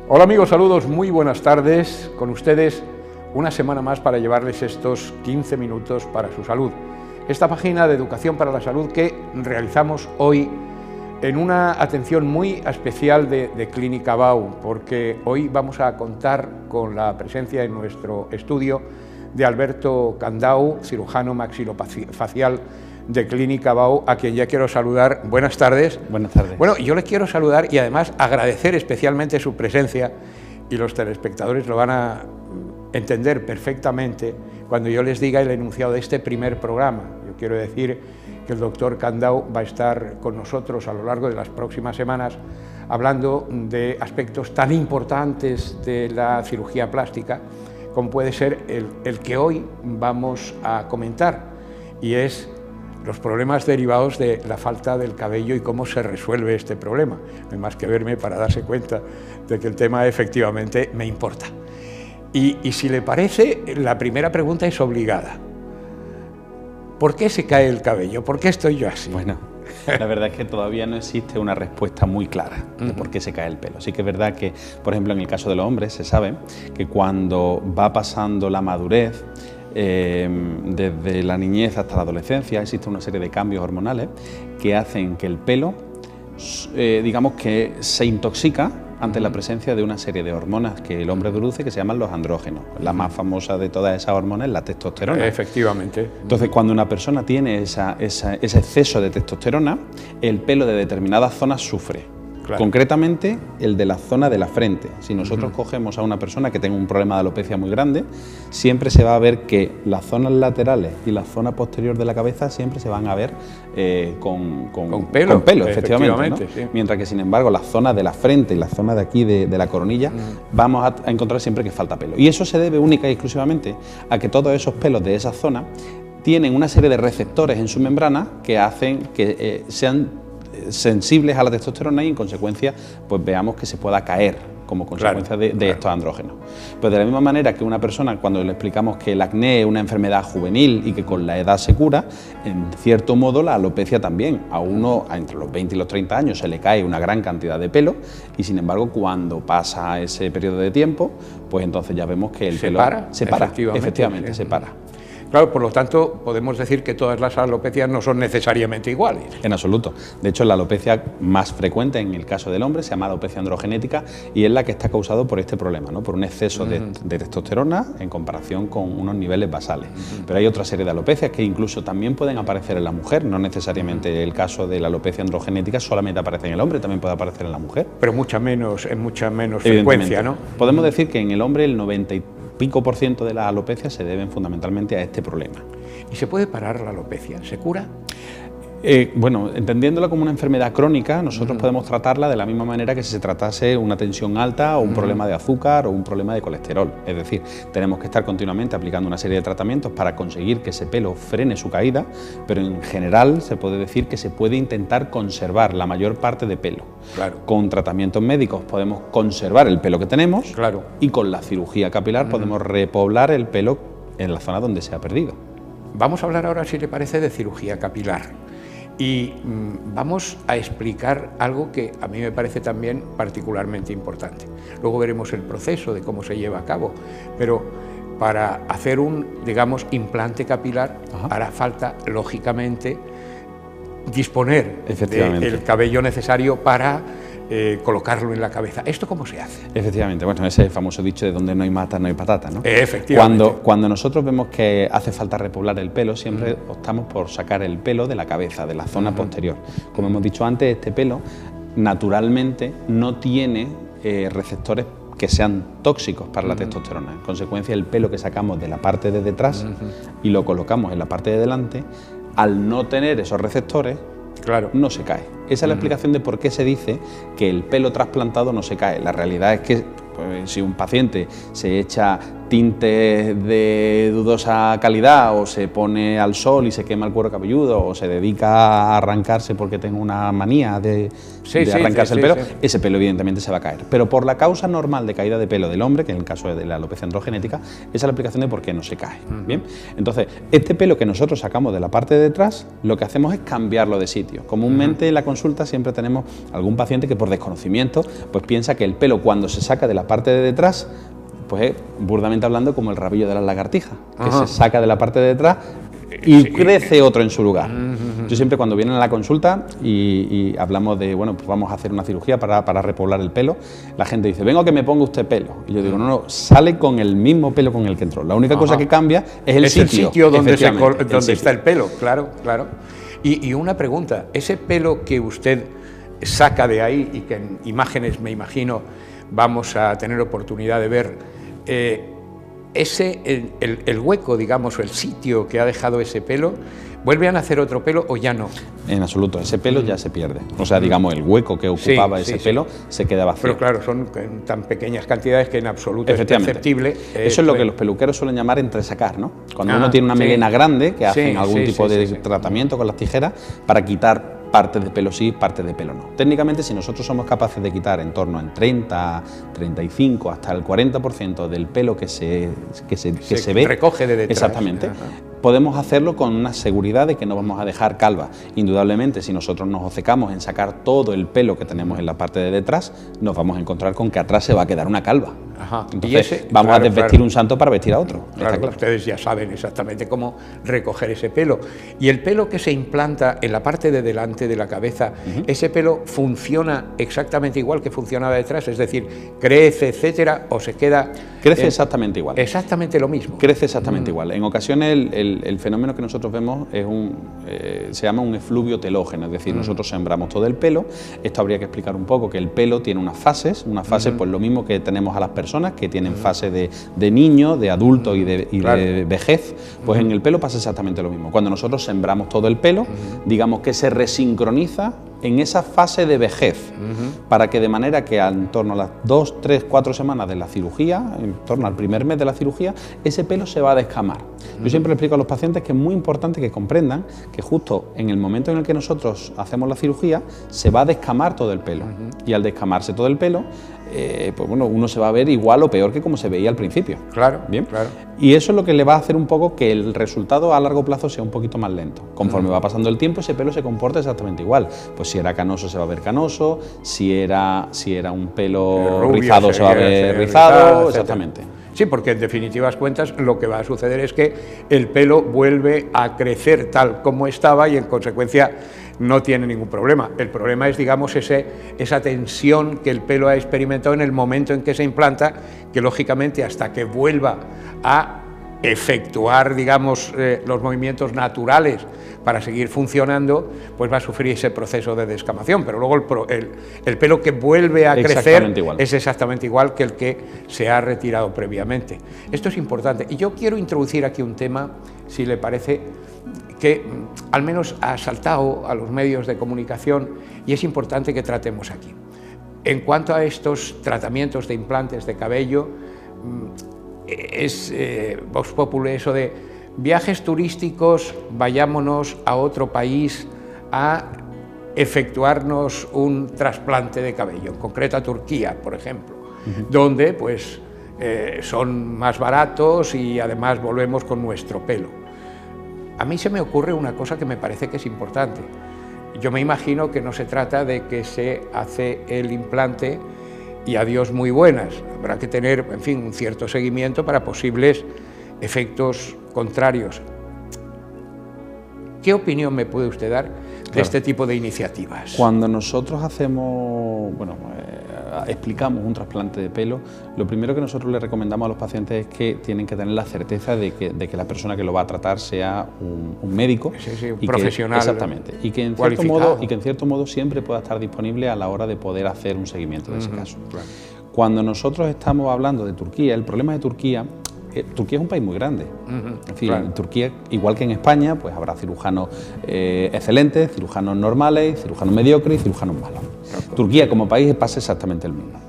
Hola amigos, saludos, muy buenas tardes. Con ustedes una semana más para llevarles estos 15 minutos para su salud. Esta página de Educación para la Salud que realizamos hoy en una atención muy especial de Clínica Bau, porque hoy vamos a contar con la presencia en nuestro estudio de Alberto Candau, cirujano maxilofacial de Clínica Bau, a quien ya quiero saludar. Buenas tardes. Buenas tardes. Bueno, yo le quiero saludar y además agradecer especialmente su presencia, y los telespectadores lo van a entender perfectamente cuando yo les diga el enunciado de este primer programa. Yo quiero decir que el doctor Candau va a estar con nosotros a lo largo de las próximas semanas hablando de aspectos tan importantes de la cirugía plástica como puede ser el que hoy vamos a comentar, y es los problemas derivados de la falta del cabello y cómo se resuelve este problema. No hay más que verme para darse cuenta de que el tema efectivamente me importa. Y si le parece, la primera pregunta es obligada. ¿Por qué se cae el cabello? ¿Por qué estoy yo así? Bueno, la verdad es que todavía no existe una respuesta muy clara de por qué se cae el pelo. Sí que es verdad que, por ejemplo, en el caso de los hombres se sabe que cuando va pasando la madurez, desde la niñez hasta la adolescencia, existe una serie de cambios hormonales que hacen que el pelo, digamos que se intoxica ante la presencia de una serie de hormonas que el hombre produce que se llaman los andrógenos. La más famosa de todas esas hormonas es la testosterona. Efectivamente. Entonces, cuando una persona tiene ese exceso de testosterona, el pelo de determinadas zonas sufre. Claro. Concretamente, el de la zona de la frente. Si nosotros cogemos a una persona que tenga un problema de alopecia muy grande, siempre se va a ver que las zonas laterales y la zona posterior de la cabeza siempre se van a ver con pelo, efectivamente, ¿no? Sí. Mientras que, sin embargo, las zonas de la frente y la zona de aquí de la coronilla, vamos a encontrar siempre que falta pelo. Y eso se debe única y exclusivamente a que todos esos pelos de esa zona tienen una serie de receptores en su membrana que hacen que sean sensibles a la testosterona y en consecuencia pues veamos que se pueda caer como consecuencia de estos andrógenos. Pues de la misma manera que una persona, cuando le explicamos que el acné es una enfermedad juvenil y que con la edad se cura, en cierto modo la alopecia también. A uno entre los 20 y los 30 años se le cae una gran cantidad de pelo y sin embargo cuando pasa ese periodo de tiempo, pues entonces ya vemos que el pelo se para, efectivamente, se para. Claro, por lo tanto, podemos decir que todas las alopecias no son necesariamente iguales. En absoluto. De hecho, la alopecia más frecuente en el caso del hombre se llama alopecia androgenética y es la que está causada por este problema, ¿no? Por un exceso de testosterona en comparación con unos niveles basales. Pero hay otra serie de alopecias que incluso también pueden aparecer en la mujer, no necesariamente el caso de la alopecia androgenética solamente aparece en el hombre, también puede aparecer en la mujer. Pero en mucha menos frecuencia, ¿no? Podemos decir que en el hombre el 95% de las alopecias se deben fundamentalmente a este problema. ¿Y se puede parar la alopecia? ¿Se cura? Bueno, entendiéndola como una enfermedad crónica, nosotros podemos tratarla de la misma manera que si se tratase una tensión alta o un problema de azúcar o un problema de colesterol. Es decir, tenemos que estar continuamente aplicando una serie de tratamientos para conseguir que ese pelo frene su caída, pero en general se puede decir que se puede intentar conservar la mayor parte de pelo. Claro. Con tratamientos médicos podemos conservar el pelo que tenemos, claro, y con la cirugía capilar podemos repoblar el pelo en la zona donde se ha perdido. Vamos a hablar ahora, si le parece, de cirugía capilar. Y vamos a explicar algo que a mí me parece también particularmente importante. Luego veremos el proceso de cómo se lleva a cabo, pero para hacer un, digamos, implante capilar hará falta, lógicamente, disponer del cabello necesario para colocarlo en la cabeza. ¿Esto cómo se hace? Efectivamente, bueno, ese famoso dicho de donde no hay mata no hay patata, ¿no? Efectivamente. Cuando nosotros vemos que hace falta repoblar el pelo, siempre optamos por sacar el pelo de la cabeza, de la zona posterior. Como hemos dicho antes, este pelo naturalmente no tiene receptores que sean tóxicos para la testosterona. En consecuencia, el pelo que sacamos de la parte de detrás y lo colocamos en la parte de delante, al no tener esos receptores, no se cae. Esa es la explicación de por qué se dice que el pelo trasplantado no se cae. La realidad es que pues, si un paciente se echa tintes de dudosa calidad o se pone al sol y se quema el cuero cabelludo o se dedica a arrancarse porque tenga una manía de arrancarse el pelo, ese pelo evidentemente se va a caer. Pero por la causa normal de caída de pelo del hombre, que en el caso de la alopecia androgenética, esa es la explicación de por qué no se cae. Bien, entonces, este pelo que nosotros sacamos de la parte de detrás, lo que hacemos es cambiarlo de sitio. Comúnmente en la consulta siempre tenemos algún paciente que por desconocimiento pues piensa que el pelo cuando se saca de la parte de detrás, pues burdamente hablando como el rabillo de la lagartija, que se saca de la parte de detrás y crece otro en su lugar. Yo siempre cuando vienen a la consulta y hablamos de, bueno, pues vamos a hacer una cirugía para repoblar el pelo, la gente dice, vengo a que me ponga usted pelo. Y yo digo, no, sale con el mismo pelo con el que entró. La única cosa que cambia es el sitio donde está el pelo, claro. Y una pregunta, ese pelo que usted saca de ahí y que en imágenes, me imagino, vamos a tener oportunidad de ver, el hueco, digamos, o el sitio que ha dejado ese pelo, ¿vuelve a nacer otro pelo o ya no? En absoluto, ese pelo ya se pierde. O sea, digamos, el hueco que ocupaba ese pelo se queda vacío. Pero claro, son tan pequeñas cantidades que en absoluto es perceptible. Eso es lo que los peluqueros suelen llamar entresacar, ¿no? Cuando uno tiene una melena grande, que hacen algún tipo de tratamiento con las tijeras para quitar partes de pelo sí, partes de pelo no. Técnicamente, si nosotros somos capaces de quitar en torno a 30, 35, hasta el 40% del pelo que se ve, recoge de detrás. Exactamente. Podemos hacerlo con una seguridad de que no vamos a dejar calva. Indudablemente, si nosotros nos obcecamos en sacar todo el pelo que tenemos en la parte de detrás, nos vamos a encontrar con que atrás se va a quedar una calva. Entonces, vamos a desvestir un santo para vestir a otro. Claro, ustedes ya saben exactamente cómo recoger ese pelo. Y el pelo que se implanta en la parte de delante de la cabeza, ese pelo funciona exactamente igual que funcionaba detrás, es decir, crece, etcétera, o se queda... Crece exactamente igual. Exactamente lo mismo. Crece exactamente igual. En ocasiones el fenómeno que nosotros vemos es se llama un efluvio telógeno, es decir, nosotros sembramos todo el pelo. Esto habría que explicar un poco, que el pelo tiene unas fases, pues lo mismo que tenemos a las personas, que tienen fase de niño, de adulto y de vejez, pues en el pelo pasa exactamente lo mismo. Cuando nosotros sembramos todo el pelo, digamos que se resincroniza en esa fase de vejez, para que de manera que en torno a las 2, 3, 4 semanas de la cirugía, en torno al primer mes de la cirugía, ese pelo se va a descamar. Yo siempre le explico a los pacientes que es muy importante que comprendan que justo en el momento en el que nosotros hacemos la cirugía, se va a descamar todo el pelo. Y al descamarse todo el pelo, pues bueno, uno se va a ver igual o peor que como se veía al principio. Claro, bien. Claro. Y eso es lo que le va a hacer un poco que el resultado a largo plazo sea un poquito más lento. Conforme va pasando el tiempo, ese pelo se comporta exactamente igual. Pues si era canoso se va a ver canoso, si era un pelo rubio, rizado se va a ver rizado, exactamente. Sí, porque en definitivas cuentas lo que va a suceder es que el pelo vuelve a crecer tal como estaba y en consecuencia no tiene ningún problema. El problema es, digamos, esa tensión que el pelo ha experimentado en el momento en que se implanta, que lógicamente hasta que vuelva a efectuar, digamos, los movimientos naturales para seguir funcionando, pues va a sufrir ese proceso de descamación, pero luego el pelo que vuelve a crecer es exactamente igual que el que se ha retirado previamente. Esto es importante y yo quiero introducir aquí un tema, si le parece, que al menos ha saltado a los medios de comunicación y es importante que tratemos aquí. En cuanto a estos tratamientos de implantes de cabello, es vox populi eso de viajes turísticos, vayámonos a otro país a efectuarnos un trasplante de cabello, en concreto a Turquía, por ejemplo, donde pues son más baratos y además volvemos con nuestro pelo. A mí se me ocurre una cosa que me parece que es importante. Yo me imagino que no se trata de que se hace el implante y adiós muy buenas. Habrá que tener, en fin, un cierto seguimiento para posibles efectos contrarios. ¿Qué opinión me puede usted dar de este tipo de iniciativas? Cuando nosotros hacemos, explicamos un trasplante de pelo, lo primero que nosotros le recomendamos a los pacientes es que tienen que tener la certeza de que la persona que lo va a tratar sea un médico, un profesional, exactamente, y que en cierto modo siempre pueda estar disponible a la hora de poder hacer un seguimiento de ese caso. Claro. Cuando nosotros estamos hablando de Turquía, el problema de Turquía es un país muy grande. Es decir, en Turquía, igual que en España, pues habrá cirujanos excelentes, cirujanos normales, cirujanos mediocres y cirujanos malos. Turquía como país pasa exactamente el mismo.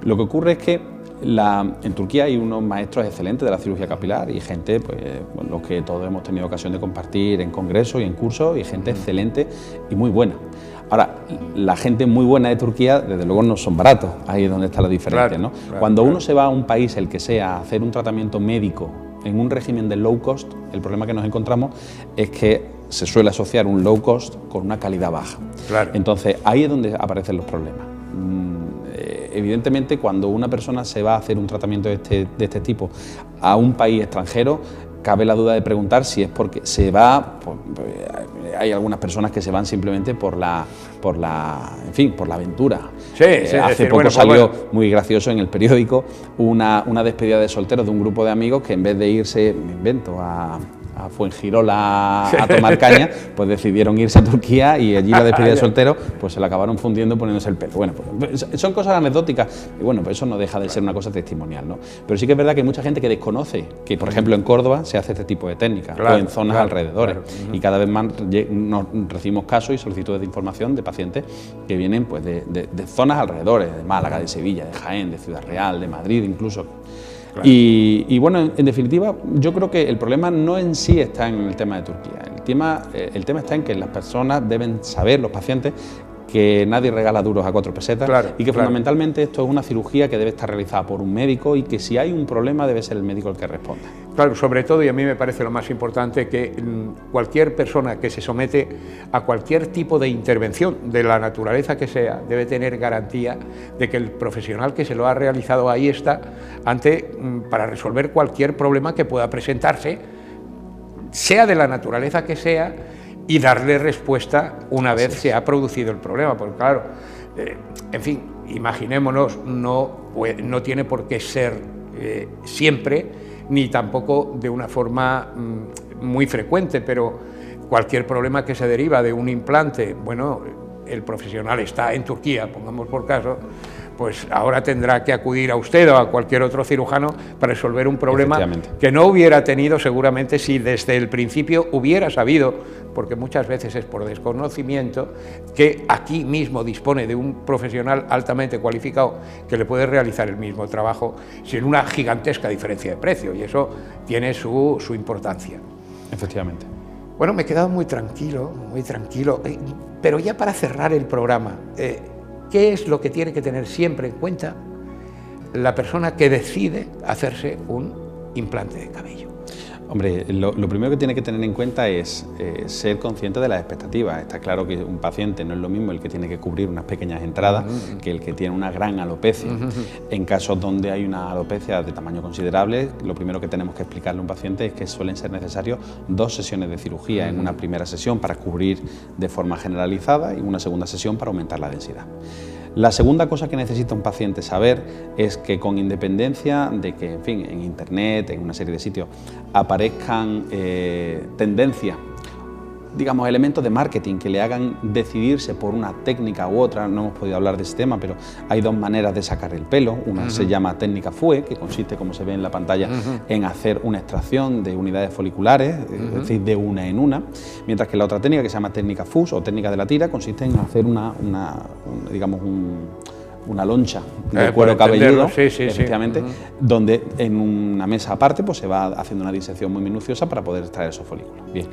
Lo que ocurre es que En Turquía hay unos maestros excelentes de la cirugía capilar y gente, pues, los que todos hemos tenido ocasión de compartir en congresos y en cursos, y gente excelente y muy buena. Ahora, la gente muy buena de Turquía, desde luego, no son baratos, ahí es donde está la diferencia, claro, ¿no? Claro, Cuando uno se va a un país, el que sea, a hacer un tratamiento médico en un régimen de low cost, el problema que nos encontramos es que se suele asociar un low cost con una calidad baja. Claro. Entonces, ahí es donde aparecen los problemas. Evidentemente, cuando una persona se va a hacer un tratamiento de este tipo a un país extranjero, cabe la duda de preguntar si es porque se va, hay algunas personas que se van simplemente por la aventura. Sí, hace poco salió muy gracioso en el periódico una despedida de solteros de un grupo de amigos que en vez de irse, me invento, a Fuengirola a tomar caña, pues decidieron irse a Turquía y allí la despedida de solteros pues se la acabaron fundiendo poniéndose el pelo. Bueno, pues son cosas anecdóticas y bueno, pues eso no deja de ser una cosa testimonial, ¿no? Pero sí que es verdad que hay mucha gente que desconoce que, por ejemplo, en Córdoba se hace este tipo de técnicas, o en zonas alrededores, y cada vez más nos recibimos casos y solicitudes de información de pacientes que vienen pues de zonas alrededores, de Málaga, de Sevilla, de Jaén, de Ciudad Real, de Madrid incluso. Claro. Y bueno, en definitiva, yo creo que el problema no en sí está en el tema de Turquía. El tema está en que las personas deben saber, los pacientes, que nadie regala duros a 4 pesetas, claro, y que fundamentalmente esto es una cirugía que debe estar realizada por un médico y que si hay un problema debe ser el médico el que responda. Claro, sobre todo, y a mí me parece lo más importante, que cualquier persona que se somete a cualquier tipo de intervención, de la naturaleza que sea, debe tener garantía de que el profesional que se lo ha realizado ahí está para resolver cualquier problema que pueda presentarse, sea de la naturaleza que sea, y darle respuesta una vez se ha producido el problema, porque claro, en fin, imaginémonos, no tiene por qué ser siempre, ni tampoco de una forma muy frecuente, pero cualquier problema que se deriva de un implante, bueno, el profesional está en Turquía, pongamos por caso, pues ahora tendrá que acudir a usted o a cualquier otro cirujano para resolver un problema que no hubiera tenido seguramente si desde el principio hubiera sabido, porque muchas veces es por desconocimiento, que aquí mismo dispone de un profesional altamente cualificado que le puede realizar el mismo trabajo sin una gigantesca diferencia de precio, y eso tiene su importancia. Efectivamente. Bueno, me he quedado muy tranquilo, pero ya para cerrar el programa, ¿qué es lo que tiene que tener siempre en cuenta la persona que decide hacerse un implante de cabello? Hombre, lo primero que tiene que tener en cuenta es ser consciente de las expectativas. Está claro que un paciente no es lo mismo el que tiene que cubrir unas pequeñas entradas que el que tiene una gran alopecia. En casos donde hay una alopecia de tamaño considerable, lo primero que tenemos que explicarle a un paciente es que suelen ser necesarios 2 sesiones de cirugía, en una primera sesión para cubrir de forma generalizada y una segunda sesión para aumentar la densidad. La segunda cosa que necesita un paciente saber es que, con independencia de que, en fin, en internet, en una serie de sitios, aparezcan tendencias, digamos, elementos de marketing que le hagan decidirse por una técnica u otra, no hemos podido hablar de este tema, pero hay 2 maneras de sacar el pelo. Una se llama técnica FUE, que consiste, como se ve en la pantalla, en hacer una extracción de unidades foliculares, es decir, de una en una, mientras que la otra técnica, que se llama técnica FUS o técnica de la tira, consiste en hacer una loncha de cuero cabelludo, efectivamente, donde en una mesa aparte pues se va haciendo una disección muy minuciosa para poder extraer esos folículos. Bien,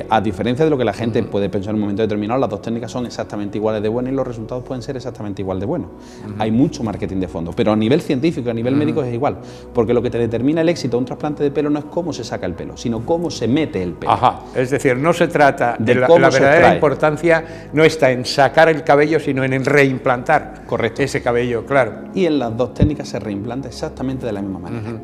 a diferencia de lo que la gente puede pensar en un momento determinado, las 2 técnicas son exactamente iguales de buenas y los resultados pueden ser exactamente igual de buenos. Hay mucho marketing de fondo, pero a nivel científico, a nivel médico es igual, porque lo que te determina el éxito de un trasplante de pelo no es cómo se saca el pelo, sino cómo se mete el pelo. Ajá, es decir, no se trata de la verdadera importancia no está en sacar el cabello, sino en reimplantar. Correcto. Ese cabello, claro. Y en las 2 técnicas se reimplanta exactamente de la misma manera.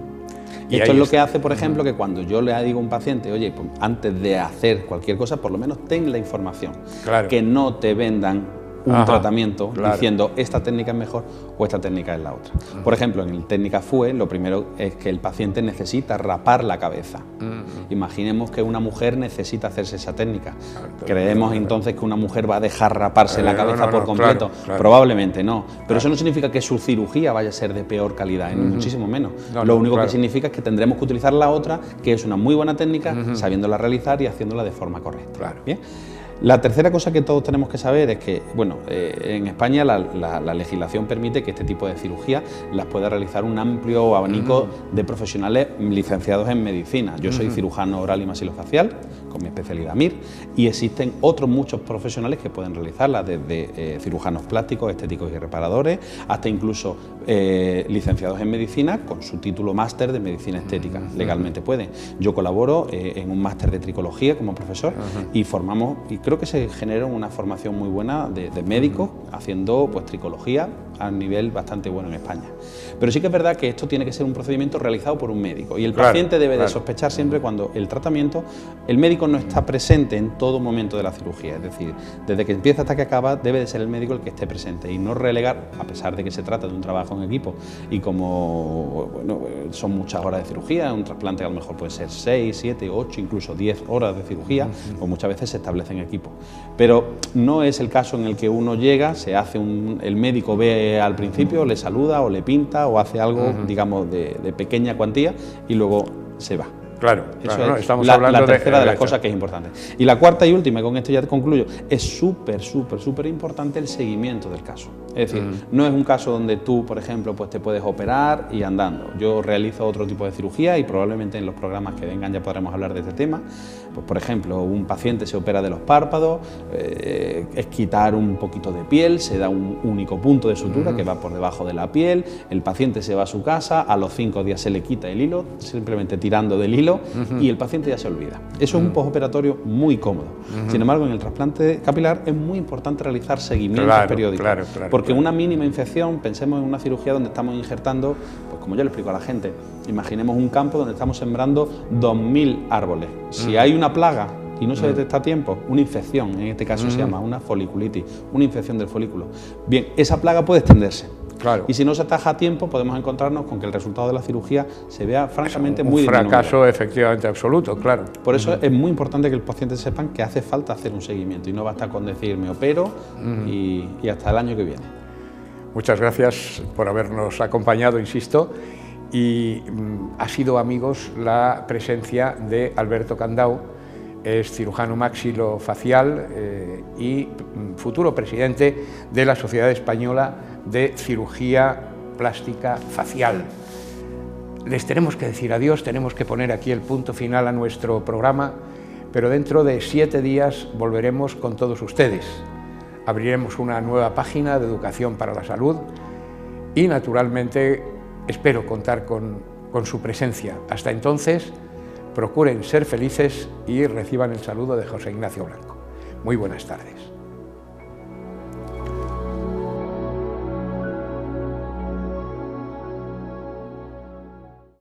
Y esto es lo que hace, por ejemplo, que cuando yo le digo a un paciente, oye, pues antes de hacer cualquier cosa, por lo menos ten la información. Claro. Que no te vendan un tratamiento diciendo esta técnica es mejor o esta técnica es la otra. Por ejemplo, en la técnica FUE, lo primero es que el paciente necesita rapar la cabeza. Imaginemos que una mujer necesita hacerse esa técnica. ¿Creemos entonces que una mujer va a dejar raparse la cabeza por completo? Probablemente no. Pero eso no significa que su cirugía vaya a ser de peor calidad, ni muchísimo menos. Lo único que significa es que tendremos que utilizar la otra, que es una muy buena técnica, sabiéndola realizar y haciéndola de forma correcta. ¿Bien? La tercera cosa que todos tenemos que saber es que, bueno, en España la legislación permite que este tipo de cirugía las pueda realizar un amplio abanico de profesionales licenciados en medicina. Yo soy cirujano oral y maxilofacial, con mi especialidad MIR, y existen otros muchos profesionales que pueden realizarla, desde cirujanos plásticos, estéticos y reparadores, hasta incluso licenciados en medicina con su título máster de medicina estética. Legalmente pueden. Yo colaboro en un máster de tricología como profesor y formamos, y creo que se genera una formación muy buena de médicos haciendo pues tricología a nivel bastante bueno en España. Pero sí que es verdad que esto tiene que ser un procedimiento realizado por un médico y el paciente debe de sospechar siempre cuando el tratamiento, el médico no está presente en todo momento de la cirugía, es decir, desde que empieza hasta que acaba debe de ser el médico el que esté presente y no relegar, a pesar de que se trata de un trabajo en equipo y como bueno, son muchas horas de cirugía, un trasplante a lo mejor puede ser 6, 7, 8, incluso 10 horas de cirugía, pues muchas veces se establece en equipo. Pero no es el caso en el que uno llega, se hace el médico ve al principio, le saluda o le pinta o hace algo, digamos, de pequeña cuantía y luego se va. Claro, eso claro, es estamos la hablando tercera de las cosas que es importante. Y la cuarta y última, y con esto ya te concluyo, es súper importante el seguimiento del caso. Es decir, no es un caso donde tú, por ejemplo, pues te puedes operar y andando. Yo realizo otro tipo de cirugía y probablemente en los programas que vengan ya podremos hablar de este tema. Pues, por ejemplo, un paciente se opera de los párpados, es quitar un poquito de piel, se da un único punto de sutura que va por debajo de la piel, el paciente se va a su casa, a los 5 días se le quita el hilo, simplemente tirando del hilo, y el paciente ya se olvida. Eso es un postoperatorio muy cómodo. Sin embargo, en el trasplante capilar es muy importante realizar seguimientos periódicos, porque una mínima infección, pensemos en una cirugía donde estamos injertando, pues como yo le explico a la gente, imaginemos un campo donde estamos sembrando 2000 árboles. Si hay una plaga y no se detecta a tiempo, una infección, en este caso se llama una foliculitis, una infección del folículo. Bien, esa plaga puede extenderse. Claro. Y si no se ataja a tiempo, podemos encontrarnos con que el resultado de la cirugía se vea francamente muy disminuido. Un fracaso efectivamente absoluto, claro. Por eso es muy importante que los pacientes sepan que hace falta hacer un seguimiento y no basta con decir me opero y hasta el año que viene. Muchas gracias por habernos acompañado, insisto, y ha sido, amigos, la presencia de Alberto Candau, es cirujano maxilofacial y futuro presidente de la Sociedad Española de Cirugía Plástica Facial. Les tenemos que decir adiós, tenemos que poner aquí el punto final a nuestro programa, pero dentro de 7 días volveremos con todos ustedes. Abriremos una nueva página de Educación para la Salud y, naturalmente, espero contar con su presencia. Hasta entonces, procuren ser felices y reciban el saludo de José Ignacio Blanco. Muy buenas tardes.